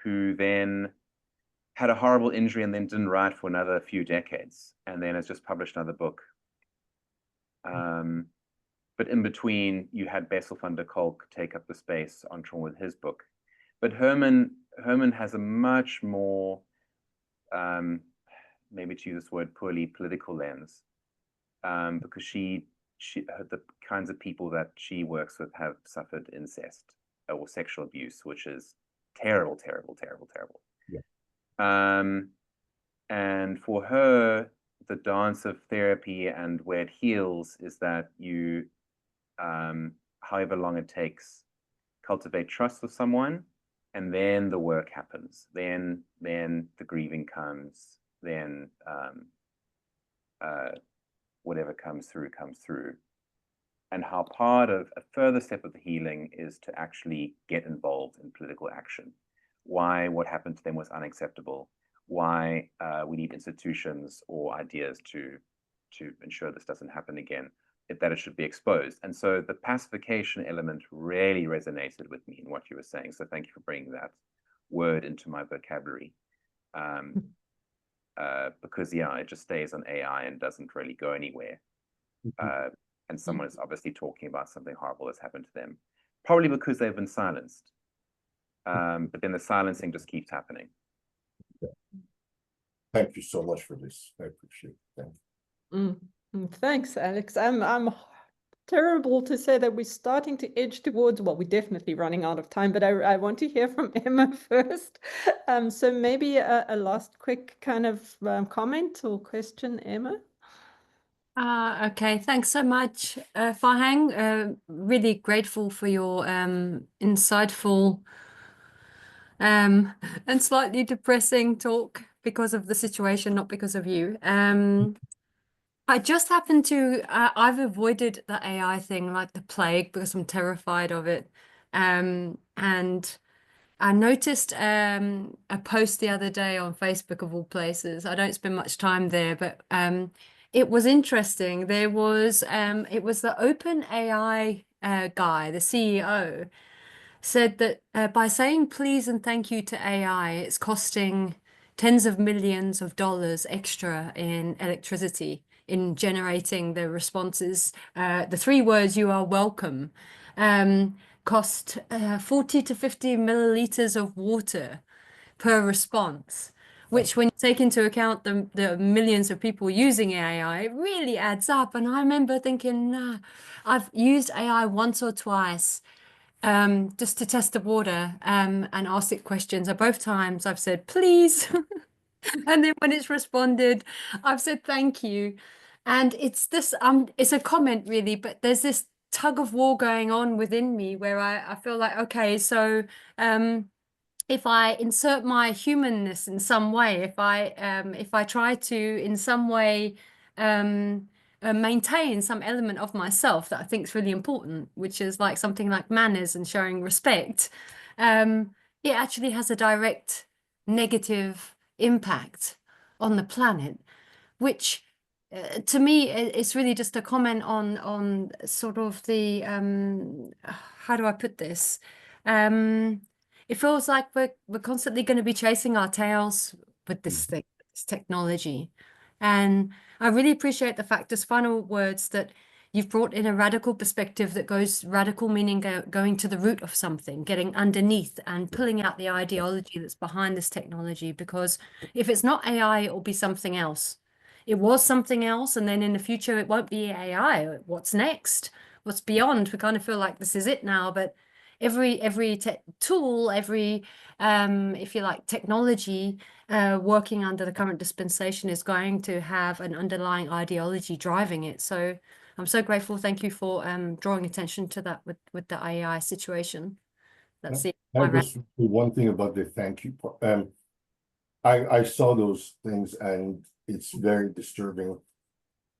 who then had a horrible injury and then didn't write for another few decades, and then has just published another book. But in between, you had Bessel van der Kolk take up the space on trauma with his book. But Herman has a much more, maybe to use this word poorly, political lens, because the kinds of people that she works with have suffered incest or sexual abuse, which is terrible, terrible, terrible, terrible. Yeah. And for her, the dance of therapy and where it heals is that you, however long it takes, cultivate trust with someone, and then the work happens. Then the grieving comes. Then whatever comes through. And how part of a further step of the healing is to actually get involved in political action. Why what happened to them was unacceptable. Why we need institutions or ideas to ensure this doesn't happen again, that it should be exposed. And so the pacification element really resonated with me in what you were saying. So thank you for bringing that word into my vocabulary. Because, yeah, it just stays on AI and doesn't really go anywhere. And someone is obviously talking about something horrible that's happened to them, probably because they've been silenced. But then the silencing just keeps happening. Thank you so much for this. I appreciate it. Thank you. Thanks, Alex. I'm terrible to say that we're starting to edge towards, well, we're definitely running out of time, but I want to hear from Emma first. So maybe a last quick kind of comment or question, Emma? Okay, thanks so much, Farhang. Really grateful for your insightful and slightly depressing talk because of the situation, not because of you. I just happened to, I've avoided the AI thing like the plague because I'm terrified of it. And I noticed a post the other day on Facebook, of all places. I don't spend much time there, but it was interesting. It was the OpenAI guy, the CEO, said that by saying please and thank you to AI, it's costing tens of millions of dollars extra in electricity in generating the responses. The 3 words, you are welcome, cost 40 to 50 milliliters of water per response, which when you take into account the millions of people using AI, it really adds up. And I remember thinking, nah, I've used AI once or twice just to test the water and ask it questions. And both times I've said, please. And then when it's responded, I've said, thank you. And it's this, it's a comment really, but there's this tug of war going on within me where I feel like, okay, so if I insert my humanness in some way, if I try to in some way maintain some element of myself that I think is really important, which is like something like manners and showing respect, it actually has a direct negative impact on the planet, which to me it's really just a comment on sort of the how do I put this? it feels like we're constantly going to be chasing our tails with this Mhm. thing, this technology. And I really appreciate the fact, as final words, that you've brought in a radical perspective that goes radical, meaning going to the root of something, getting underneath and pulling out the ideology that's behind this technology. Because if it's not AI, it will be something else. It was something else, and then in the future, it won't be AI. What's next? What's beyond? We kind of feel like this is it now, but every tool, every if you like, technology working under the current dispensation is going to have an underlying ideology driving it. So I'm so grateful. Thank you for drawing attention to that with the AI situation. That's it. I just one thing about the thank you part. I saw those things and it's very disturbing.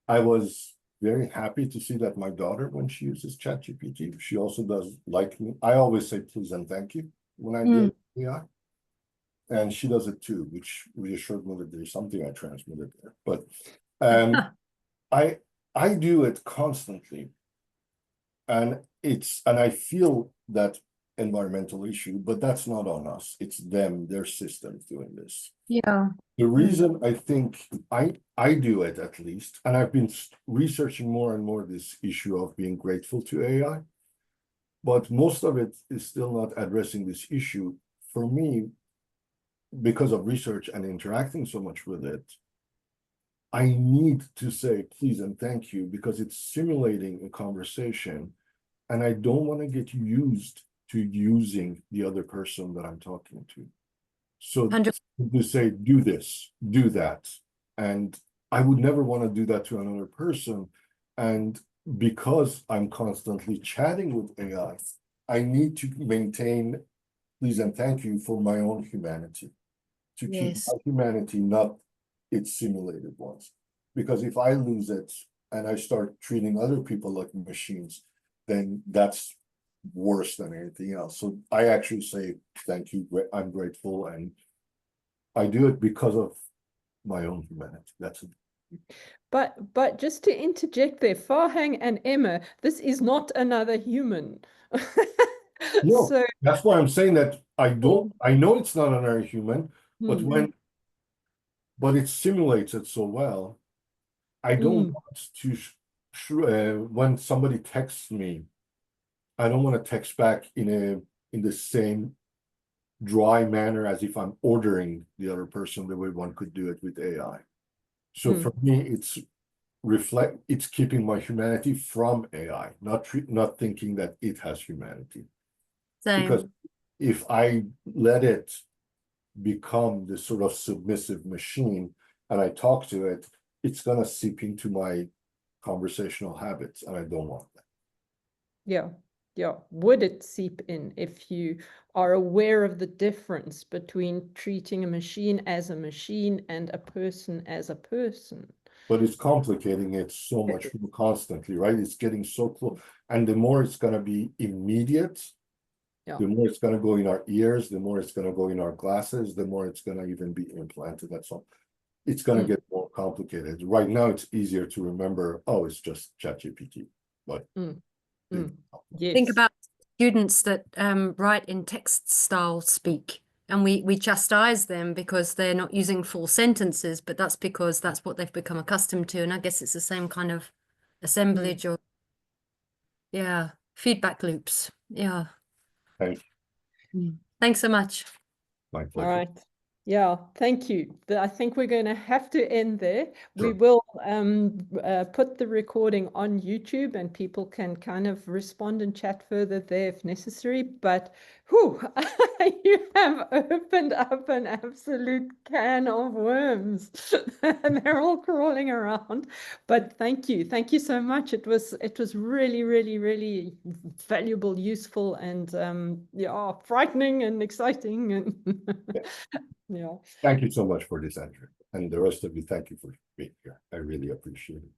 I was very happy to see that my daughter, when she uses ChatGPT, she also does like me. I always say please and thank you when I deal with AI. And she does it too, which reassured me that there's something I transmitted there. But I do it constantly. And I feel that environmental issue, but that's not on us. It's them, their systems doing this. Yeah. The reason I think I do it, at least, and I've been researching more and more this issue of being grateful to AI, but most of it is still not addressing this issue. For me, because of research and interacting so much with it, I need to say please and thank you because it's simulating a conversation, and I don't want to get used to using the other person that I'm talking to. So 100%. to say, do this, do that. And I would never want to do that to another person. And because I'm constantly chatting with AI, I need to maintain please and thank you for my own humanity, to keep Yes. my humanity, not its simulated ones. Because if I lose it and I start treating other people like machines, then that's worse than anything else. So I actually say thank you, I'm grateful, and I do it because of my own humanity. That's it. But just to interject there, Farhang and Emma, this is not another human. No, So that's why I'm saying that I know it's not another human, but but it simulates it so well. I don't want to when somebody texts me, I don't want to text back in the same dry manner as if I'm ordering the other person the way one could do it with AI. So for me, it's keeping my humanity from AI, not thinking that it has humanity. Because Same. if I let it become this sort of submissive machine and I talk to it, it's gonna seep into my conversational habits, and I don't want that. Yeah. Would it seep in if you are aware of the difference between treating a machine as a machine and a person as a person? But it's complicating it so much more constantly, right? It's getting so close. And the more it's gonna be immediate, the more it's gonna go in our ears, the more it's gonna go in our glasses, the more it's gonna even be implanted. That's all. It's gonna get more complicated. Right now, it's easier to remember, oh, it's just ChatGPT. But Yes. Think about students that write in text style speak, and we chastise them because they're not using full sentences, but that's because that's what they've become accustomed to. And I guess it's the same kind of assemblage or feedback loops. Yeah. thank you. Thanks so much. My All pleasure. right. Yeah, thank you. I think we're going to have to end there. We Sure. will put the recording on YouTube and people can kind of respond and chat further there if necessary. But whew, you have opened up an absolute can of worms and they're all crawling around. But thank you. Thank you so much. It was really, really, really valuable, useful, and frightening and exciting. And yeah. Thank you so much for this, Andrew. And the rest of you, thank you for being here. I really appreciate it.